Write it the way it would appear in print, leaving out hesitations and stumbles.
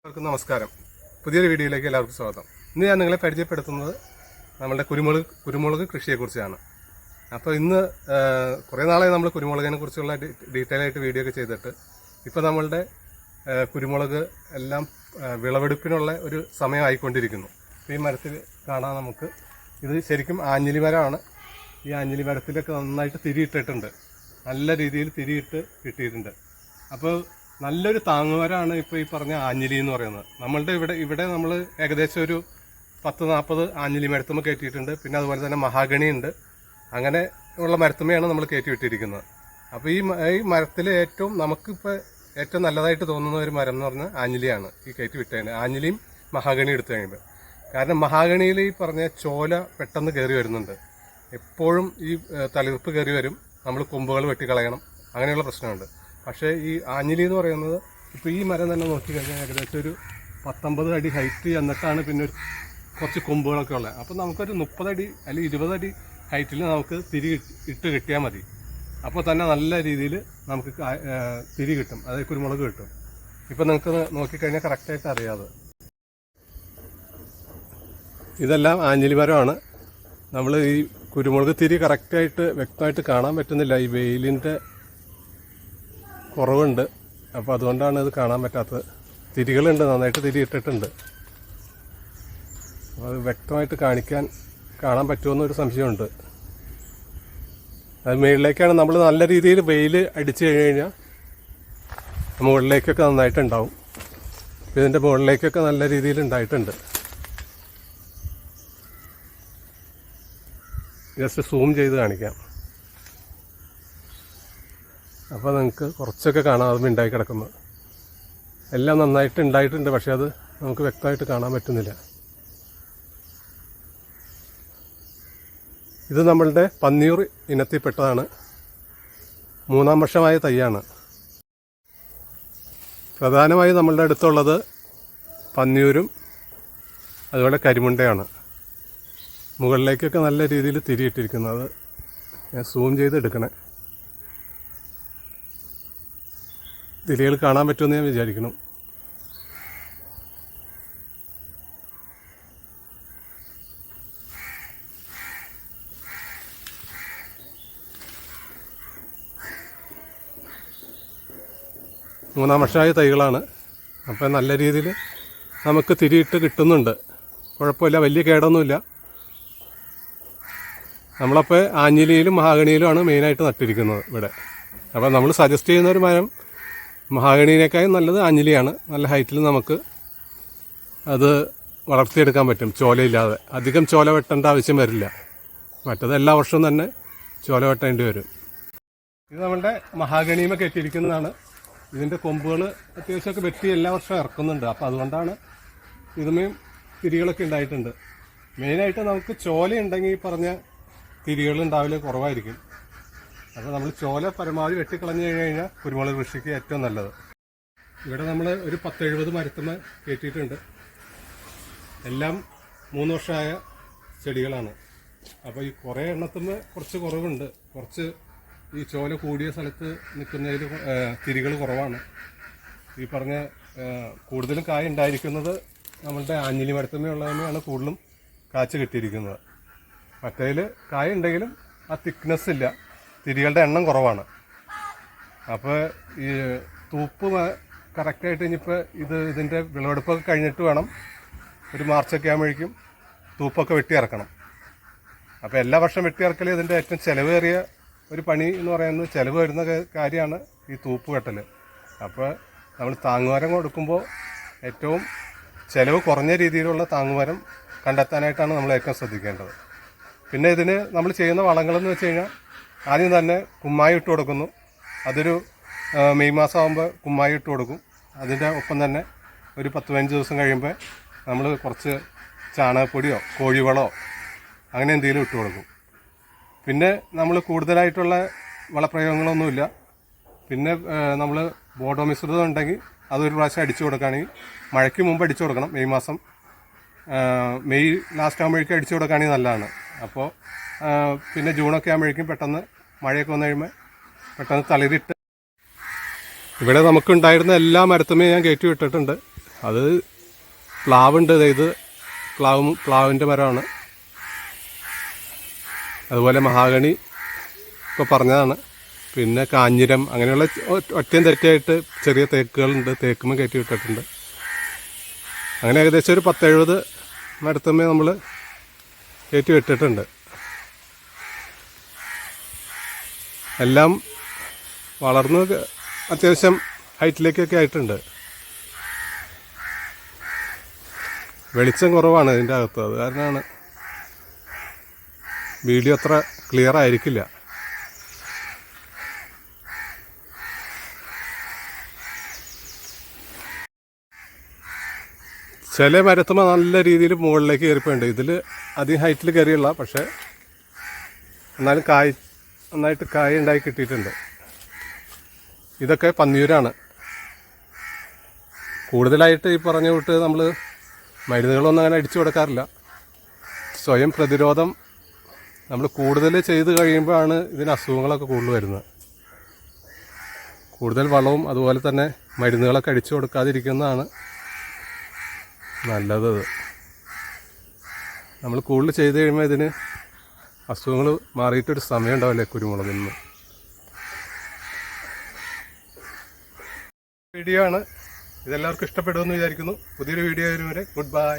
എല്ലാവർക്കും നമസ്കാരം. പുതിയൊരു വീഡിയോയിലേക്ക് എല്ലാവർക്കും സ്വാഗതം. ഇന്ന് ഞാൻ നിങ്ങളെ പരിചയപ്പെടുത്തുന്നത് നമ്മളുടെ കുരുമുളക് കൃഷിയെക്കുറിച്ചാണ്. അപ്പോൾ ഇന്ന് കുറേ നാളായി നമ്മൾ കുരുമുളകിനെ കുറിച്ചുള്ള ഡീറ്റെയിൽ ആയിട്ട് വീഡിയോ ഒക്കെ ചെയ്തിട്ട് ഇപ്പോൾ നമ്മളുടെ കുരുമുളക് എല്ലാം വിളവെടുപ്പിനുള്ള ഒരു സമയമായിക്കൊണ്ടിരിക്കുന്നു. ഈ മരത്തിൽ കാണാൻ നമുക്ക് ഇത് ശരിക്കും ആഞ്ഞിലി മരമാണ്. ഈ ആഞ്ഞിലി മരത്തിലൊക്കെ നന്നായിട്ട് തിരിയിട്ടിട്ടുണ്ട്, നല്ല രീതിയിൽ തിരിയിട്ട് കിട്ടിയിട്ടുണ്ട്. അപ്പോൾ നല്ലൊരു താങ്ങുമരമാണ് ഇപ്പോൾ ഈ പറഞ്ഞ ആഞ്ഞിലി എന്ന് പറയുന്നത്. നമ്മളുടെ ഇവിടെ നമ്മൾ ഏകദേശം ഒരു 10-40 ആഞ്ഞിലി മരത്തുമ്മ കയറ്റിയിട്ടുണ്ട്. പിന്നെ അതുപോലെ തന്നെ മഹാഗണി ഉണ്ട്. അങ്ങനെ ഉള്ള മരത്തുമ്മയാണ് നമ്മൾ കയറ്റി വിട്ടിരിക്കുന്നത്. അപ്പോൾ ഈ മരത്തിൽ നമുക്കിപ്പോൾ ഏറ്റവും നല്ലതായിട്ട് തോന്നുന്ന ഒരു മരം എന്ന് പറഞ്ഞാൽ ആഞ്ഞിലിയാണ്. ഈ കയറ്റി വിട്ടതിന് ആഞ്ഞിലിയും മഹാഗണി എടുത്തു കഴിയുമ്പോൾ, കാരണം മഹാഗണിയിൽ ഈ പറഞ്ഞ ചോല പെട്ടെന്ന് കയറി വരുന്നുണ്ട്. എപ്പോഴും ഈ തളിർപ്പ് കയറി വരും, നമ്മൾ കൊമ്പുകൾ വെട്ടിക്കളയണം, അങ്ങനെയുള്ള പ്രശ്നമുണ്ട്. പക്ഷേ ഈ ആഞ്ഞിലി എന്ന് പറയുന്നത് ഇപ്പോൾ ഈ മരം തന്നെ നോക്കിക്കഴിഞ്ഞാൽ ഏകദേശം ഒരു 19 അടി ഹൈറ്റ് എന്നിട്ടാണ് പിന്നെ കുറച്ച് കൊമ്പുകളൊക്കെ ഉള്ളത്. അപ്പോൾ നമുക്കൊരു 30 അടി അല്ലെങ്കിൽ 20 അടി ഹൈറ്റിൽ നമുക്ക് തിരി ഇട്ട് കിട്ടിയാൽ മതി. അപ്പോൾ തന്നെ നല്ല രീതിയിൽ നമുക്ക് തിരി കിട്ടും, അതായത് കുരുമുളക് കിട്ടും. ഇപ്പോൾ നിങ്ങൾക്ക് നോക്കിക്കഴിഞ്ഞാൽ കറക്റ്റായിട്ട് അറിയാതെ ഇതെല്ലാം ആഞ്ഞിലി മരമാണ്. നമ്മൾ ഈ കുരുമുളക് തിരി കറക്റ്റായിട്ട് വ്യക്തമായിട്ട് കാണാൻ പറ്റുന്നില്ല, ഈ വെയിലിൻ്റെ കുറവുണ്ട്. അപ്പോൾ അതുകൊണ്ടാണ് ഇത് കാണാൻ പറ്റാത്തത്. തിരികളുണ്ട്, നന്നായിട്ട് തിരി ഇട്ടിട്ടുണ്ട്. അപ്പോൾ അത് വ്യക്തമായിട്ട് കാണാൻ പറ്റുമെന്നൊരു സംശയമുണ്ട്. അത് മുകളിലേക്കാണ് നമ്മൾ നല്ല രീതിയിൽ വെയിൽ അടിച്ചു കഴിഞ്ഞാൽ മുകളിലേക്കൊക്കെ നന്നായിട്ടുണ്ടാവും. ഇതിൻ്റെ മുകളിലേക്കൊക്കെ നല്ല രീതിയിൽ ഉണ്ടായിട്ടുണ്ട്. ജസ്റ്റ് സൂം ചെയ്ത് കാണിക്കാം. അപ്പോൾ നിങ്ങൾക്ക് കുറച്ചൊക്കെ കാണാം അതും ഉണ്ടായി കിടക്കുന്നത്. എല്ലാം നന്നായിട്ട് ഉണ്ടായിട്ടുണ്ട്, പക്ഷെ അത് നമുക്ക് വ്യക്തമായിട്ട് കാണാൻ പറ്റുന്നില്ല. ഇത് നമ്മളുടെ പന്നിയൂർ ഇനത്തിൽപ്പെട്ടതാണ്. 3-ാം വർഷമായ തൈയാണ്. പ്രധാനമായും നമ്മളുടെ അടുത്തുള്ളത് പന്നിയൂരും അതുപോലെ കരിമുണ്ടയാണ്. മുകളിലേക്കൊക്കെ നല്ല രീതിയിൽ തിരിയിട്ടിരിക്കുന്നത് ഞാൻ സൂം ചെയ്ത് എടുക്കണേ. തിരികൾ കാണാൻ പറ്റുമെന്ന് ഞാൻ വിചാരിക്കണം. മൂന്നാം വർഷമായ തൈകളാണ്. അപ്പോൾ നല്ല രീതിയിൽ നമുക്ക് തിരിയിട്ട് കിട്ടുന്നുണ്ട്, കുഴപ്പമില്ല, വലിയ കേടൊന്നുമില്ല. നമ്മളപ്പോൾ ആഞ്ഞിലിയിലും മഹാഗണിയിലുമാണ് മെയിനായിട്ട് നട്ടിരിക്കുന്നത് ഇവിടെ. അപ്പോൾ നമ്മൾ സജസ്റ്റ് ചെയ്യുന്ന ഒരു മരം മഹാഗണിയിനേക്കാളും നല്ലത് ആഞ്ഞിലിയാണ്. നല്ല ഹൈറ്റിൽ നമുക്ക് അത് വളർത്തിയെടുക്കാൻ പറ്റും, ചോലയില്ലാതെ. അധികം ചോല വെട്ടേണ്ട ആവശ്യം വരില്ല. മറ്റത് എല്ലാ വർഷവും തന്നെ ചോല വെട്ടേണ്ടി വരും. ഇത് നമ്മളുടെ മഹാഗണിയുമ കെട്ടിയിരിക്കുന്നതാണ്. ഇതിൻ്റെ കൊമ്പുകൾ അത്യാവശ്യമൊക്കെ വെട്ടി എല്ലാ വർഷവും ഇറക്കുന്നുണ്ട്. അപ്പോൾ അതുകൊണ്ടാണ് ഇതുമേയും തിരികളൊക്കെ ഉണ്ടായിട്ടുണ്ട്. മെയിനായിട്ട് നമുക്ക് ചോല ഉണ്ടെങ്കിൽ ഈ പറഞ്ഞ തിരികൾ ഉണ്ടാവില്ല, കുറവായിരിക്കും. അപ്പോൾ നമ്മൾ ചോല പരമാവധി വെട്ടിക്കളഞ്ഞു കഴിഞ്ഞാൽ കുരുമുളക് കൃഷിക്ക് ഏറ്റവും നല്ലത്. ഇവിടെ നമ്മൾ ഒരു 10-70 മരത്തുമ്മ കയറ്റിയിട്ടുണ്ട്. എല്ലാം 3 വർഷമായ ചെടികളാണ്. അപ്പോൾ ഈ കുറേ എണ്ണത്തുമ്മ കുറച്ച് കുറവുണ്ട്. കുറച്ച് ഈ ചോല കൂടിയ സ്ഥലത്ത് നിൽക്കുന്നതിൽ തിരികൾ കുറവാണ്. ഈ പറഞ്ഞ കൂടുതലും കായ ഉണ്ടായിരിക്കുന്നത് നമ്മളുടെ ആഞ്ഞിലി മരത്തുമ്മയുള്ളതിനെയാണ് കൂടുതലും കാച്ച് കിട്ടിയിരിക്കുന്നത്. മറ്റേതിൽ കായ ഉണ്ടെങ്കിലും ആ തിക്നെസ് ഇല്ല, തിരികളുടെ എണ്ണം കുറവാണ്. അപ്പോൾ ഈ തൂപ്പ് കറക്റ്റായിട്ട് ഇനിയിപ്പോൾ ഇതിൻ്റെ വിളവെടുപ്പൊക്കെ കഴിഞ്ഞിട്ട് വേണം, ഒരു മാർച്ചൊക്കെ ആകുമ്പോഴേക്കും തൂപ്പൊക്കെ വെട്ടി ഇറക്കണം. അപ്പോൾ എല്ലാ വർഷം വെട്ടി ഇറക്കൽ ഇതിൻ്റെ ഏറ്റവും ചിലവേറിയ ഒരു പണി എന്ന് പറയുന്നത്, ചിലവ് വരുന്ന കാര്യമാണ് ഈ തൂപ്പ് വെട്ടൽ. അപ്പോൾ നമ്മൾ താങ്ങുമരം കൊടുക്കുമ്പോൾ ഏറ്റവും ചിലവ് കുറഞ്ഞ രീതിയിലുള്ള താങ്ങുമരം കണ്ടെത്താനായിട്ടാണ് നമ്മൾ ഏറ്റവും ശ്രദ്ധിക്കേണ്ടത്. പിന്നെ ഇതിന് നമ്മൾ ചെയ്യുന്ന വളങ്ങളെന്ന് വെച്ച് കഴിഞ്ഞാൽ ആദ്യം തന്നെ കുമ്മായി ഇട്ട് കൊടുക്കുന്നു. അതൊരു മെയ് മാസം ആകുമ്പോൾ കുമ്മായി ഇട്ട് കൊടുക്കും. അതിൻ്റെ ഒപ്പം തന്നെ ഒരു 10-15 ദിവസം കഴിയുമ്പോൾ നമ്മൾ കുറച്ച് ചാണകപ്പൊടിയോ കോഴിവളമോ അങ്ങനെ എന്തെങ്കിലും ഇട്ട് കൊടുക്കും. പിന്നെ നമ്മൾ കൂടുതലായിട്ടുള്ള വളപ്രയോഗങ്ങളൊന്നുമില്ല. പിന്നെ നമ്മൾ ബോഡോ മിശ്രിതം ഉണ്ടെങ്കിൽ അതൊരു പ്രാവശ്യം അടിച്ചു കൊടുക്കുകയാണെങ്കിൽ, മഴയ്ക്ക് മുമ്പ് അടിച്ചു കൊടുക്കണം. മെയ് ലാസ്റ്റ് ആകുമ്പോഴേക്കും അടിച്ചു കൊടുക്കുകയാണെങ്കിൽ നല്ലതാണ്. അപ്പോൾ പിന്നെ ജൂണൊക്കെ ആകുമ്പോഴേക്കും പെട്ടെന്ന് മഴയൊക്കെ വന്നു കഴിയുമ്പോൾ പെട്ടെന്ന് തളിരിട്ട് ഇവിടെ നമുക്കുണ്ടായിരുന്ന എല്ലാ മരത്തുമേ ഞാൻ കയറ്റി വിട്ടിട്ടുണ്ട്. അത് പ്ലാവുണ്ട്, ഇത് പ്ലാവിൻ്റെ മരമാണ്. അതുപോലെ മഹാഗണി ഇപ്പോൾ പറഞ്ഞതാണ്. പിന്നെ കാഞ്ഞിരം, അങ്ങനെയുള്ള ഒറ്റയും തെറ്റായിട്ട് ചെറിയ തേക്കുകളുണ്ട്, തേക്കുമ്പോൾ കയറ്റി വിട്ടിട്ടുണ്ട്. അങ്ങനെ ഏകദേശം ഒരു 10-70 മരത്തുമ്മേ നമ്മൾ കയറ്റി വിട്ടിട്ടുണ്ട്. എല്ലാം വളർന്ന് അത്യാവശ്യം ഹൈറ്റിലേക്കൊക്കെ ആയിട്ടുണ്ട്. വെളിച്ചം കുറവാണ് ഇതിൻ്റെ അകത്ത്, അത് കാരണമാണ് വീഡിയോ അത്ര ക്ലിയർ ആയിരിക്കില്ല. ചില മരത്തുമ്പോൾ നല്ല രീതിയിൽ മുകളിലേക്ക് കയറിപ്പോയിട്ടുണ്ട്. ഇതിൽ അധികം ഹൈറ്റിൽ കയറിയുള്ള, പക്ഷേ എന്നാലും നന്നായിട്ട് കായ ഉണ്ടായി കിട്ടിയിട്ടുണ്ട്. ഇതൊക്കെ പന്നിയൂരാണ്. കൂടുതലായിട്ട് ഈ പറഞ്ഞ വിട്ട് നമ്മൾ മരുന്നുകളൊന്നും അങ്ങനെ അടിച്ചു കൊടുക്കാറില്ല. സ്വയം പ്രതിരോധം നമ്മൾ കൂടുതൽ ചെയ്ത് കഴിയുമ്പോഴാണ് ഇതിന് അസുഖങ്ങളൊക്കെ കൂടുതൽ വരുന്നത്. കൂടുതൽ വളവും അതുപോലെ തന്നെ മരുന്നുകളൊക്കെ അടിച്ചു കൊടുക്കാതിരിക്കുന്നതാണ് നല്ലത്. നമ്മൾ കൂടുതൽ ചെയ്ത് കഴിയുമ്പോൾ ഇതിന് അസുഖങ്ങൾ മാറിയിട്ടൊരു സമയം ഉണ്ടാവില്ലേ കുരുമുളകിന്. വീഡിയോ ആണ്, ഇതെല്ലാവർക്കും ഇഷ്ടപ്പെടുമെന്ന് വിചാരിക്കുന്നു. പുതിയൊരു വീഡിയോ വരുന്നവരെ ഗുഡ് ബൈ.